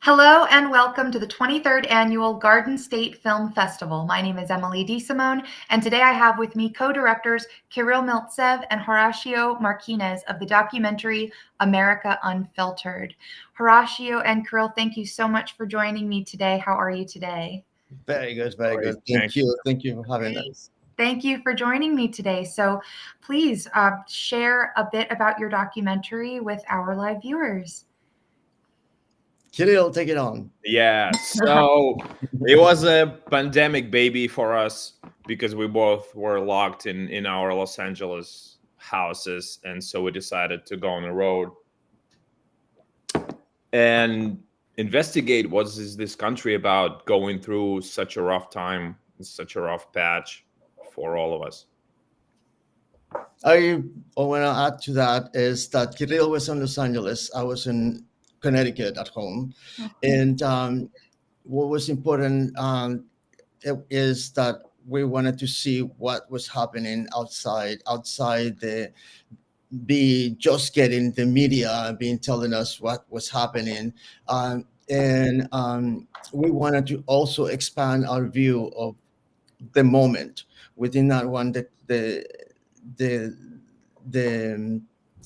Hello and welcome to the 23rd Annual Garden State Film Festival. My name is Emily DeSimone, and today I have with me co-directors Kirill Miltsev and Horacio Marquinez of the documentary America Unfiltered. Horacio and Kirill, thank you so much for joining me today. How are you today? Very good, very Great, good. Thank thank you. you. Thank you for having us. Thank you for joining me today. So please share a bit about your documentary with our live viewers. Kirill, take it on. Yeah, so it was a pandemic baby for us because we both were locked in our Los Angeles houses, and so we decided to go on the road and investigate what is this country about going through such a rough time, such a rough patch for all of us. I want to add to that is that Kirill was in Los Angeles. I was in Connecticut at home. And what was important is that we wanted to see what was happening outside just getting the media being telling us what was happening. And we wanted to also expand our view of the moment. We did not want the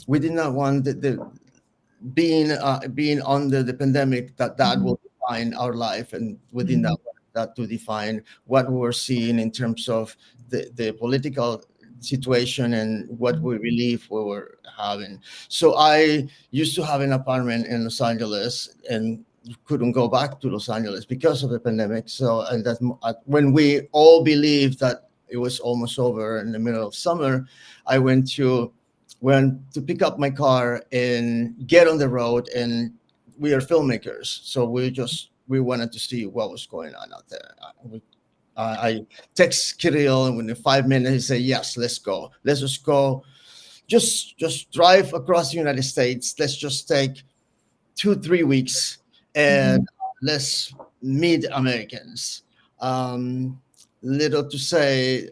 we did not want the being under the pandemic that will define our life, and we did not want that to define what we were seeing in terms of the political situation and what we believe we were having. So I used to have an apartment in Los Angeles and couldn't go back to Los Angeles because of the pandemic. So, and that when we all believed that it was almost over in the middle of summer, I went to pick up my car and get on the road. And we are filmmakers, so we wanted to see what was going on out there. I text Kirill, and within 5 minutes he said, "Yes, let's go. Let's just go. Just drive across the United States. Let's just take 2-3 weeks and let's meet Americans." Little to say,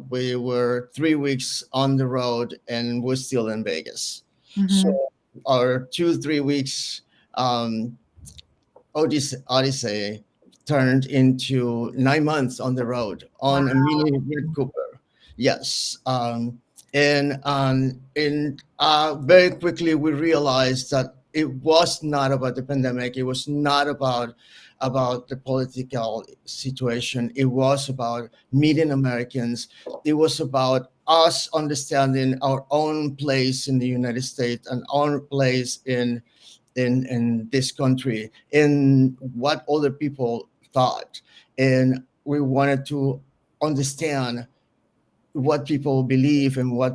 we were 3 weeks on the road and we're still in Vegas. So our 2-3 weeks Odyssey turned into 9 months on the road on a mini Mini Cooper. Yes. And very quickly we realized that it was not about the pandemic. It was not about the political situation. It was about meeting Americans. It was about us understanding our own place in the United States and our place in this country, in what other people thought. And we wanted to understand what people believe and why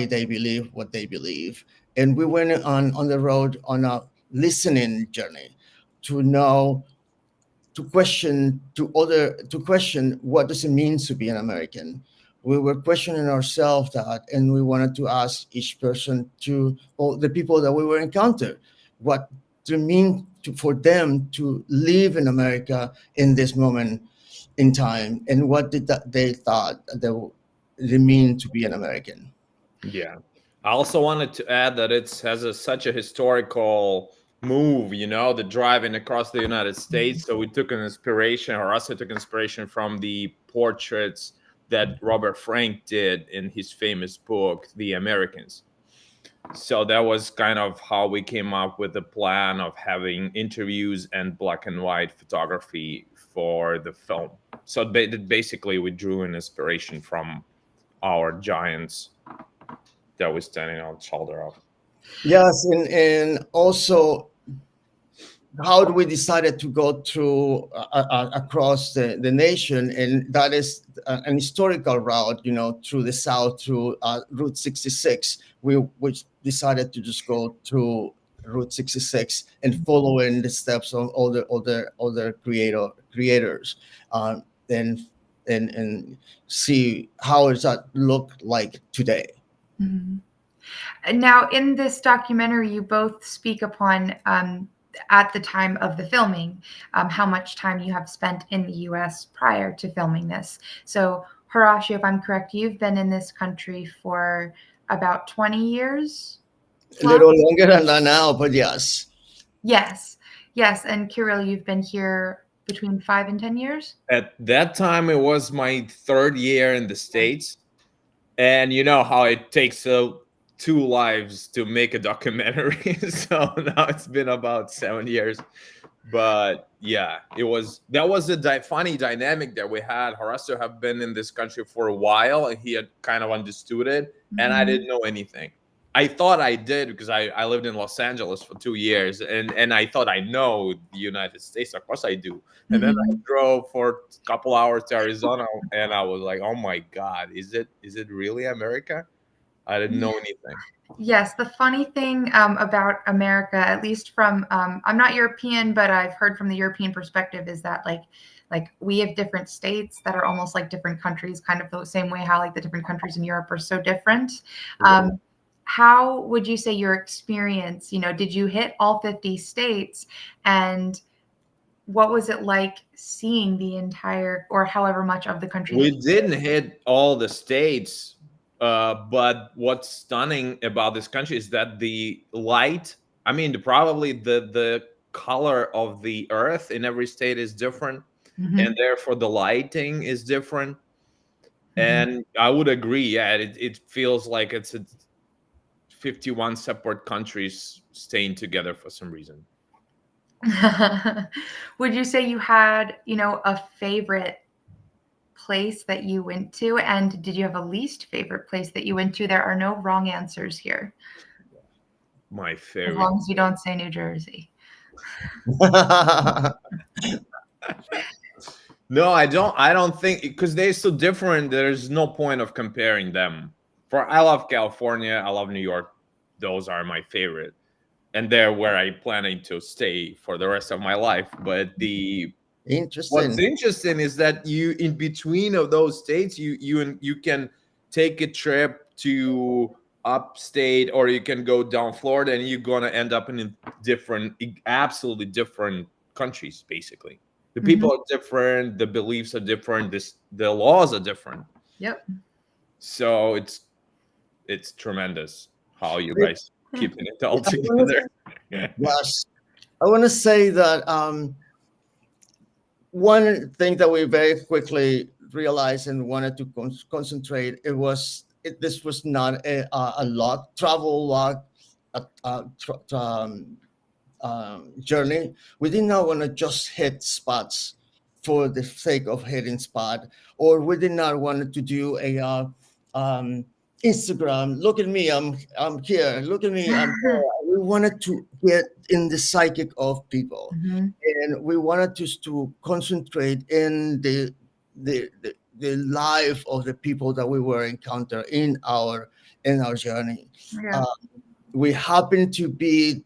they believe what they believe. And we went on the road on a listening journey to question what does it mean to be an American. We were questioning ourselves that, and we wanted to ask each person, all the people that we were encounter, what to mean for them to live in America in this moment in time, and what did they thought that it mean to be an American. Yeah. I also wanted to add that it has such a historical move, the driving across the United States. So we took an inspiration, or also took inspiration from the portraits that Robert Frank did in his famous book, The Americans. So that was kind of how we came up with the plan of having interviews and black and white photography for the film. So basically we drew an inspiration from our giants that we're standing on the shoulder of. Yes, and also how do we decided to go through across the nation, and that is an historical route, through the south, through Route 66. We decided to just go through Route 66 and follow in the steps of other creators, and see how does that look like today. Now, in this documentary, you both speak upon at the time of the filming, how much time you have spent in the U.S. prior to filming this. So, Horacio, if I'm correct, you've been in this country for about 20 years? A little longer than that now, but yes. Yes. Yes, and Kirill, you've been here between 5 and 10 years? At that time, it was my third year in the States. And you know how it takes two lives to make a documentary. So now it's been about 7 years. But yeah, that was a funny dynamic that we had. Horacio had been in this country for a while and he had kind of understood it, and I didn't know anything. I thought I did because I lived in Los Angeles for 2 years, and I thought I know the United States. Of course I do. And then I drove for a couple hours to Arizona, and I was like, oh my God, is it really America? I didn't know anything. Yes, the funny thing about America, at least from I'm not European, but I've heard from the European perspective, is that like we have different states that are almost like different countries, kind of the same way how like the different countries in Europe are so different. How would you say your experience? Did you hit all 50 states, and what was it like seeing the entire or however much of the country? We didn't hit all the states. But what's stunning about this country is that the light, I mean, probably the color of the earth in every state is different, and therefore the lighting is different. And I would agree, yeah, it feels like it's 51 separate countries staying together for some reason. Would you say you had, a favorite place that you went to, and did you have a least favorite place that you went to? There are no wrong answers here. My favorite, as long as you don't say New Jersey. No, I don't think, because they're so different. There's no point of comparing them. I love California, I love New York. Those are my favorite, and they're where I'm planning to stay for the rest of my life. But what's interesting is that you, in between of those states, you can take a trip to upstate, or you can go down Florida, and you're gonna end up in absolutely different countries. Basically, the people are different, the beliefs are different, the laws are different. Yep. So it's tremendous how you guys keeping it all together. Yes, I want to say that one thing that we very quickly realized and wanted to concentrate, this was not a travel log journey. We did not want to just hit spots for the sake of hitting spot, or we did not want to do a Instagram. Look at me, I'm here. Look at me, I'm here. We wanted to get in the psychic of people, and we wanted to concentrate in the life of the people that we were encounter in our journey. Yeah. We happen to be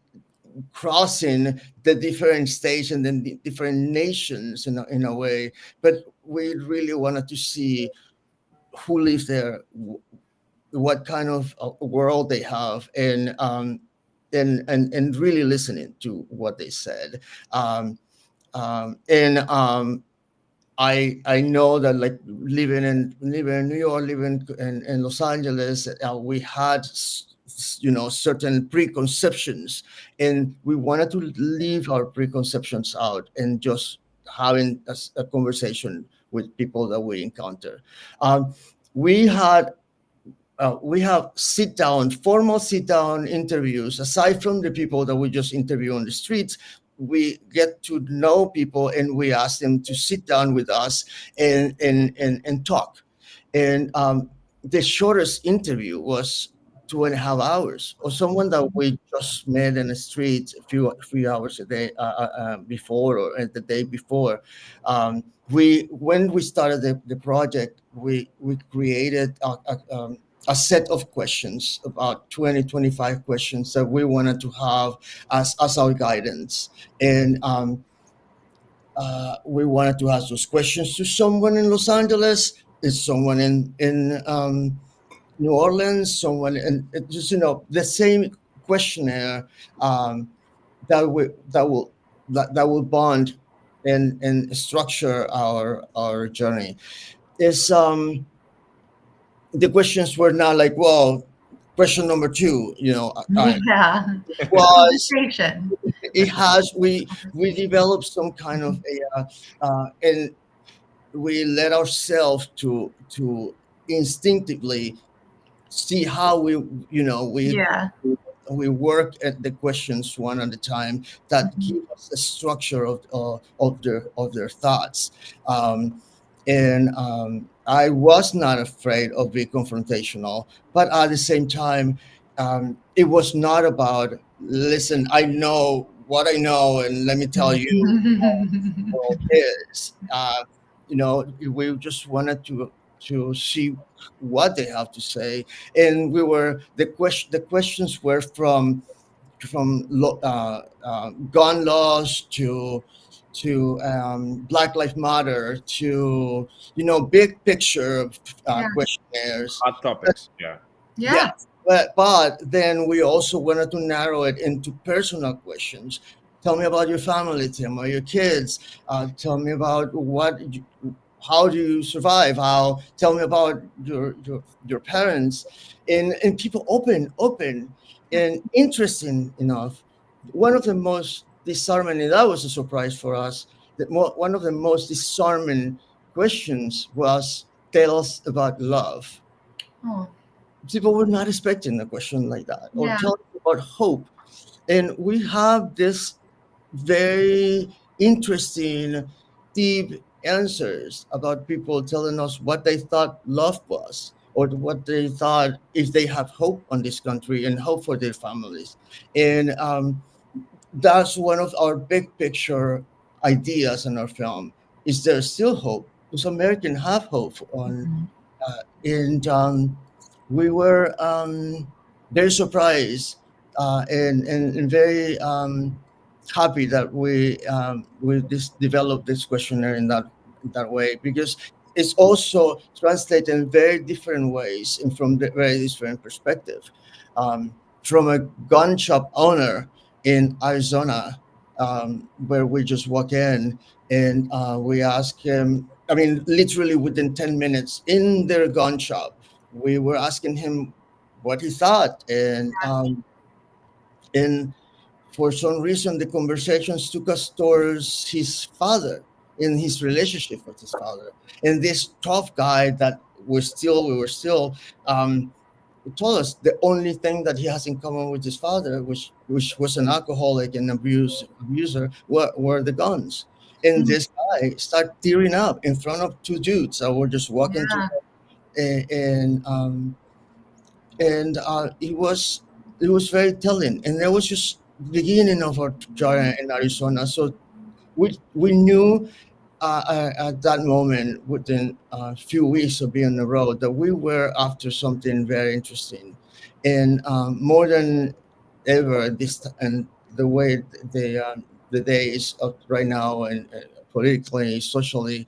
crossing the different states and then the different nations in a way, but we really wanted to see who lives there, what kind of world they have, and really listening to what they said. I know that, like, living in New York, living in Los Angeles, we had certain preconceptions, and we wanted to leave our preconceptions out and just having a conversation with people that we encounter. We have formal sit down interviews. Aside from the people that we just interview on the streets, we get to know people, and we ask them to sit down with us and talk. And the shortest interview was 2.5 hours, or someone that we just met in the street a few hours a day before, or the day before. When we started the project, we created a set of questions, about 25 questions that we wanted to have as our guidance. And we wanted to ask those questions to someone in Los Angeles, is someone in New Orleans, someone, and just the same questionnaire that will bond and structure our journey. Is the questions were not like, well, question number 2, Yeah. was it has we developed some kind of a and we let ourselves to instinctively see how Yeah. we work at the questions one at a time that Mhm. give us the structure of their thoughts. And I was not afraid of being confrontational, but at the same time, it was not about, listen, I know what I know, and let me tell you world is. We just wanted to see what they have to say, and we were the questions were from gun laws to Black Lives Matter to big picture Yeah. questionnaires. Hot topics. Yeah. Yeah, Yeah. but then we also wanted to narrow it into personal questions. Tell me about your family. Tell me about your kids. Tell me about how do you survive? Tell me about your parents. And people open Yeah. and interesting enough. One of the most disarming, and that was a surprise for us. One of the most disarming questions was, tell us about love. Oh, People were not expecting a question like that, or yeah. tell us about hope. And we have this very interesting, deep answers about people telling us what they thought love was, or what they thought if they have hope on this country and hope for their families. And that's one of our big picture ideas in our film. Is there still hope? Does American have hope on Mhm. and we were very surprised and very happy that we developed this questionnaire in that way, because it's also translated in very different ways and from the very different perspective. From a gun shop owner in Arizona, where we just walk in and we ask him, I mean, literally within 10 minutes in their gun shop, we were asking him what he thought. And for some reason, the conversations took us towards his father in his relationship with his father. And this tough guy that we were still told us the only thing that he has in common with his father, which was an alcoholic and abuser, were the guns. And Mhm. this guy started tearing up in front of two dudes that were just walking to Yeah. and it was very telling. And that was just beginning of our journey in Arizona. So we knew at that moment, within a few weeks of being on the road, that we were after something very interesting, and more than ever, and the way the days of right now, and politically, socially,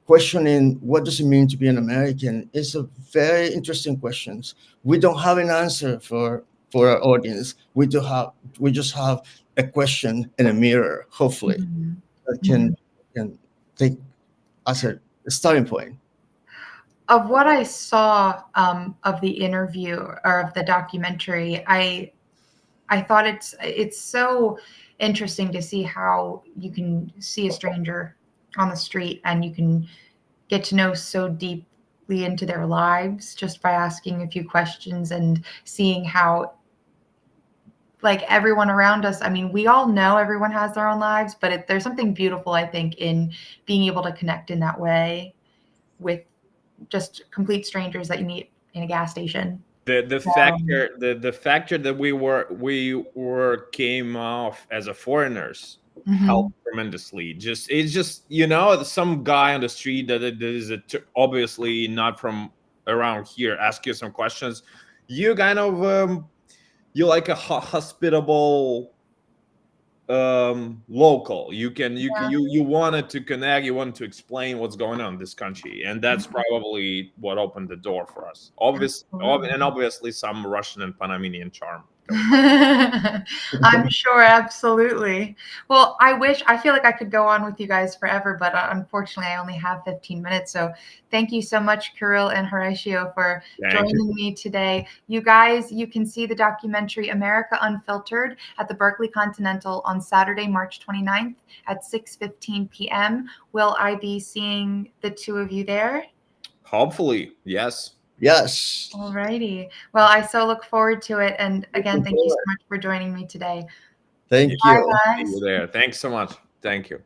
questioning what does it mean to be an American is a very interesting questions. We don't have an answer for our audience. We just have a question and a mirror, hopefully, Mhm. that Mhm. can take as a starting point. Of what I saw of the interview or of the documentary, I thought it's so interesting to see how you can see a stranger on the street and you can get to know so deeply into their lives just by asking a few questions and seeing how, like, everyone around us, I mean, we all know everyone has their own lives, but there's something beautiful, I think, in being able to connect in that way with just complete strangers that you meet in a gas station. The Um, factor the factor that we were came off as a foreigners mhm. helped tremendously. It's just some guy on the street that is obviously not from around here ask you some questions. You kind of you like a hospitable local. You wanted to connect, you wanted to explain what's going on in this country, and that's probably what opened the door for us. Absolutely. And obviously some Russian and Panamanian charm. I'm sure, absolutely. Well, I feel like I could go on with you guys forever, but unfortunately, I only have 15 minutes. So thank you so much, Kirill and Horatio, for Thank you. joining me today. You guys, you can see the documentary America Unfiltered at the Berkeley Continental on Saturday, March 29th at 6:15 p.m. Will I be seeing the two of you there? Hopefully, yes. Yes. All righty. Well, I so look forward to it. And again, thank you so much for joining me today. Thank Yeah, you. Bye, see guys. you there. Thanks so much. Thank you.